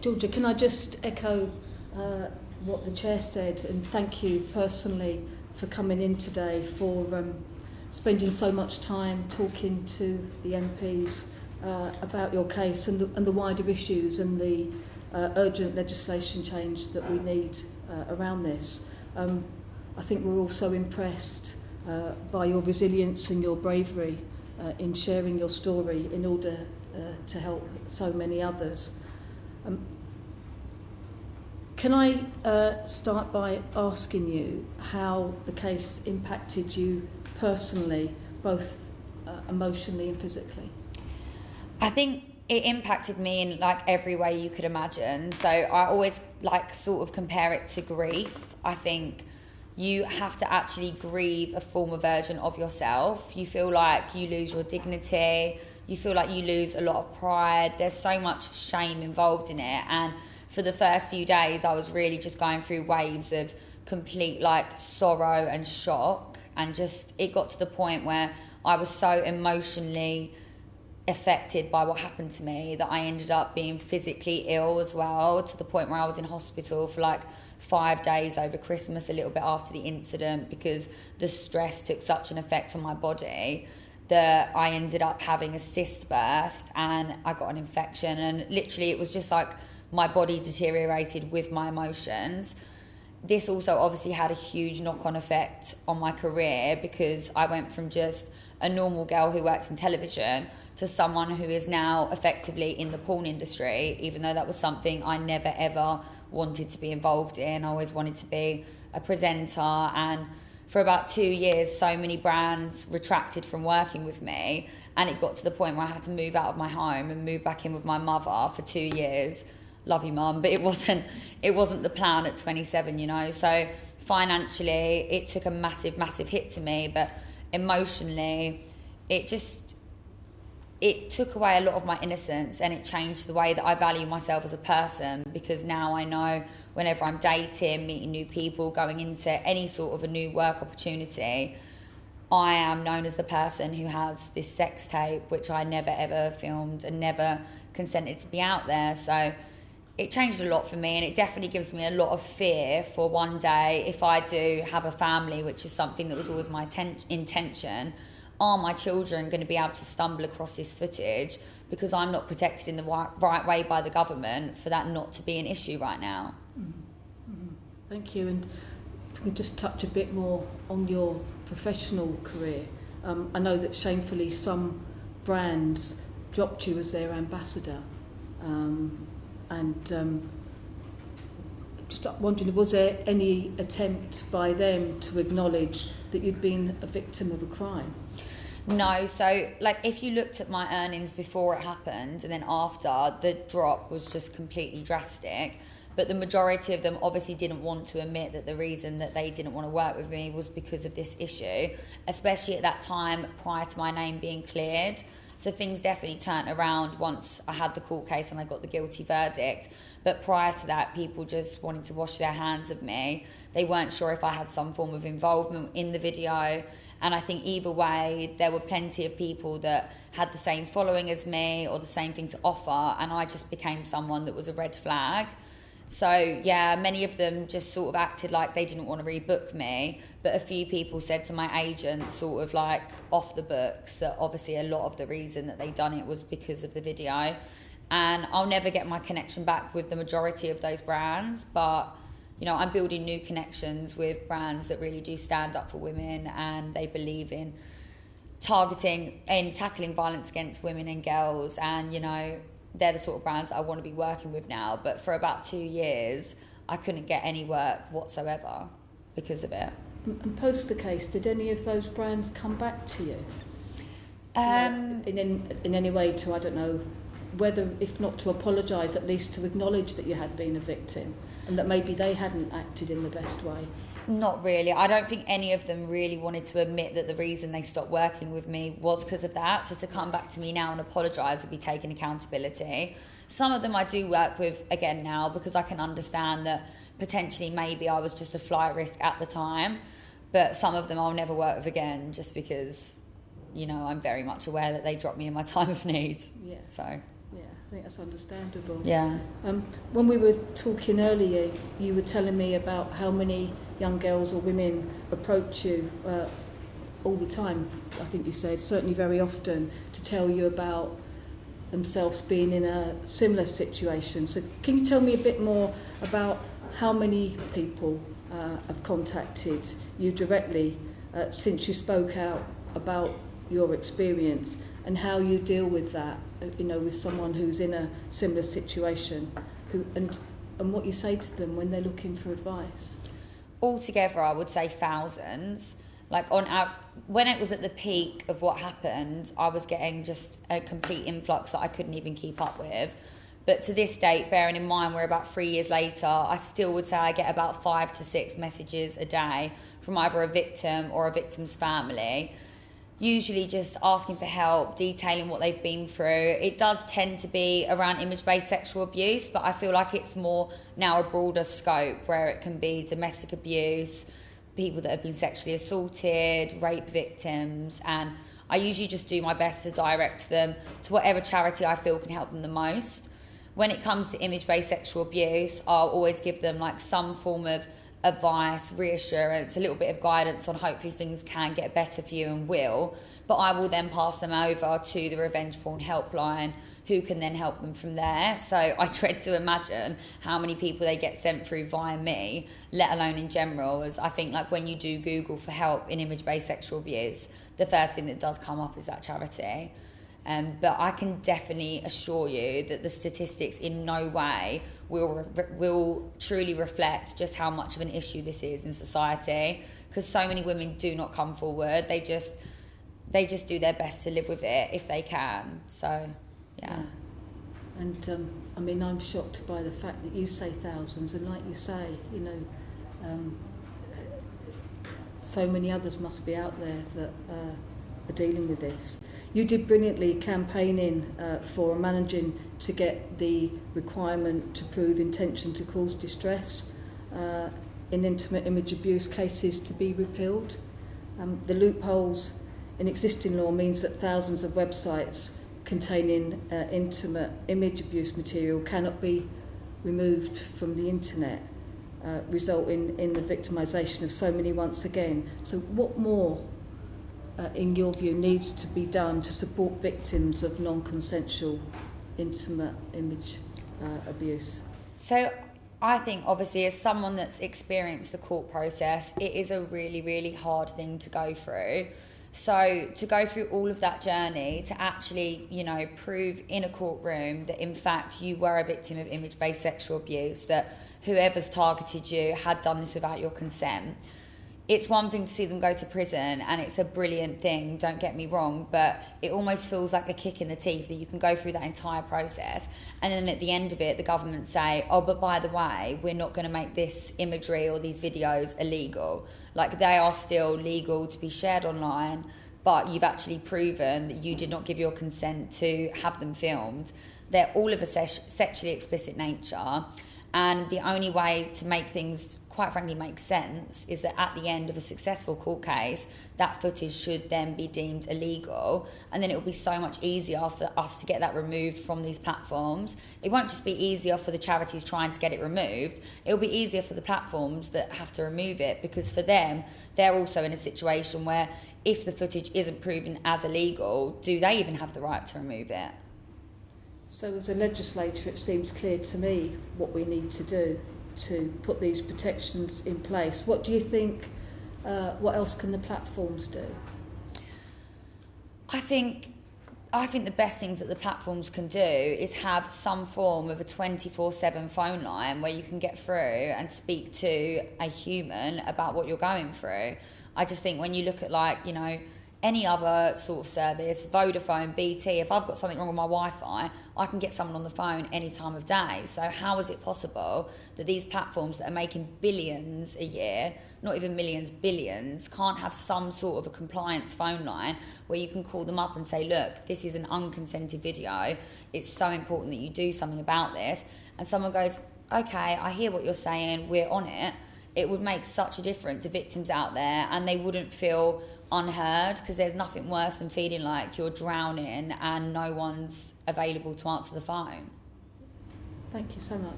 Georgia, can I just echo what the Chair said, and thank you personally for coming in today, for spending so much time talking to the MPs about your case and the wider issues and the urgent legislation change that we need around this. I think we're also impressed by your resilience and your bravery in sharing your story in order to help so many others. Can I start by asking you how the case impacted you personally, both emotionally and physically? I think it impacted me in like every way you could imagine. So I always like sort of compare it to grief. I think you have to actually grieve a form of version of yourself. You feel like you lose your dignity. You feel like you lose a lot of pride. There's so much shame involved in it. And for the first few days, I was really just going through waves of complete like sorrow and shock. And just, it got to the point where I was so emotionally affected by what happened to me that I ended up being physically ill as well, to the point where I was in hospital for like 5 days over Christmas, a little bit after the incident, because the stress took such an effect on my body that I ended up having a cyst burst and I got an infection, and literally it was just like my body deteriorated with my emotions. This also obviously had a huge knock-on effect on my career, because I went from just a normal girl who works in television to someone who is now effectively in the porn industry, even though that was something I never ever wanted to be involved in. I always wanted to be a presenter, and for about 2 years so many brands retracted from working with me, and it got to the point where I had to move out of my home and move back in with my mother for 2 years. Love you, Mum, but it wasn't the plan at 27, you know. So financially it took a massive hit to me, but emotionally it took away a lot of my innocence, and it changed the way that I value myself as a person, because now I know whenever I'm dating, meeting new people, going into any sort of a new work opportunity, I am known as the person who has this sex tape, which I never ever filmed and never consented to be out there. So it changed a lot for me, and it definitely gives me a lot of fear for one day, if I do have a family, which is something that was always my intention, are my children going to be able to stumble across this footage because I'm not protected in the right way by the government for that not to be an issue right now? Thank you. And if we can just touch a bit more on your professional career. I know that shamefully some brands dropped you as their ambassador. Just wondering, was there any attempt by them to acknowledge that you'd been a victim of a crime? No, so like if you looked at my earnings before it happened and then after, the drop was just completely drastic. But the majority of them obviously didn't want to admit that the reason that they didn't want to work with me was because of this issue, especially at that time prior to my name being cleared. So things definitely turned around once I had the court case and I got the guilty verdict. But prior to that, people just wanted to wash their hands of me. They weren't sure if I had some form of involvement in the video. And I think either way, there were plenty of people that had the same following as me or the same thing to offer. And I just became someone that was a red flag. So, yeah, many of them just sort of acted like they didn't want to rebook me. But a few people said to my agent, sort of like off the books, that obviously a lot of the reason that they done it was because of the video. And I'll never get my connection back with the majority of those brands. But, you know, I'm building new connections with brands that really do stand up for women, and they believe in targeting and tackling violence against women and girls. And, you know, they're the sort of brands that I want to be working with now. But for about 2 years, I couldn't get any work whatsoever because of it. And post the case, did any of those brands come back to you? In any way to, I don't know, whether, if not to apologise, at least to acknowledge that you had been a victim and that maybe they hadn't acted in the best way? Not really. I don't think any of them really wanted to admit that the reason they stopped working with me was because of that. So to come back to me now and apologise would be taking accountability. Some of them I do work with again now because I can understand that potentially maybe I was just a flight risk at the time. But some of them I'll never work with again just because, you know, I'm very much aware that they dropped me in my time of need. Yeah. So. Yeah. I think that's understandable. Yeah. When we were talking earlier, you were telling me about how many young girls or women approach you all the time, I think you said, certainly very often, to tell you about themselves being in a similar situation. So can you tell me a bit more about how many people have contacted you directly since you spoke out about your experience, and how you deal with that, with someone who's in a similar situation, and what you say to them when they're looking for advice? Altogether, I would say thousands. Like when it was at the peak of what happened, I was getting just a complete influx that I couldn't even keep up with. But to this date, bearing in mind we're about 3 years later, I still would say I get about 5 to 6 messages a day from either a victim or a victim's family, usually just asking for help, detailing what they've been through. It does tend to be around image-based sexual abuse, but I feel like it's more now a broader scope where it can be domestic abuse, people that have been sexually assaulted, rape victims, and I usually just do my best to direct them to whatever charity I feel can help them the most. When it comes to image-based sexual abuse, I'll always give them like some form of advice, reassurance, a little bit of guidance on hopefully things can get better for you and will, but I will then pass them over to the revenge porn helpline, who can then help them from there. So I dread to imagine how many people they get sent through via me, let alone in general, as I think like when you do Google for help in image-based sexual abuse, the first thing that does come up is that charity. But I can definitely assure you that the statistics in no way will truly reflect just how much of an issue this is in society, because so many women do not come forward. They just do their best to live with it if they can. So, yeah. And I'm shocked by the fact that you say thousands, and like you say, so many others must be out there that are dealing with this. You did brilliantly campaigning for managing to get the requirement to prove intention to cause distress in intimate image abuse cases to be repealed. The loopholes in existing law means that thousands of websites containing intimate image abuse material cannot be removed from the internet, resulting in the victimisation of so many once again. So what more, in your view, needs to be done to support victims of non-consensual intimate image abuse? So I think obviously as someone that's experienced the court process, it is a really, really hard thing to go through. So to go through all of that journey to actually, prove in a courtroom that in fact you were a victim of image-based sexual abuse, that whoever's targeted you had done this without your consent. It's one thing to see them go to prison, and it's a brilliant thing, don't get me wrong, but it almost feels like a kick in the teeth that you can go through that entire process, and then at the end of it, the government say, oh, but by the way, we're not going to make this imagery or these videos illegal. Like, they are still legal to be shared online, but you've actually proven that you did not give your consent to have them filmed. They're all of a sexually explicit nature, and the only way to make things quite frankly make sense is that at the end of a successful court case, that footage should then be deemed illegal, and then it will be so much easier for us to get that removed from these platforms. It won't just be easier for the charities trying to get it removed, it will be easier for the platforms that have to remove it, because for them, they're also in a situation where if the footage isn't proven as illegal, do they even have the right to remove it? So as a legislator, it seems clear to me what we need to do to put these protections in place. What do you think, what else can the platforms do? I think the best things that the platforms can do is have some form of a 24/7 phone line where you can get through and speak to a human about what you're going through. I just think when you look at any other sort of service, Vodafone, BT, if I've got something wrong with my Wi-Fi, I can get someone on the phone any time of day. So how is it possible that these platforms that are making billions a year, not even millions, billions, can't have some sort of a compliance phone line where you can call them up and say, look, this is an unconsented video, it's so important that you do something about this, and someone goes, okay, I hear what you're saying, we're on it. It would make such a difference to victims out there, and they wouldn't feel unheard, because there's nothing worse than feeling like you're drowning and no one's available to answer the phone. Thank you so much.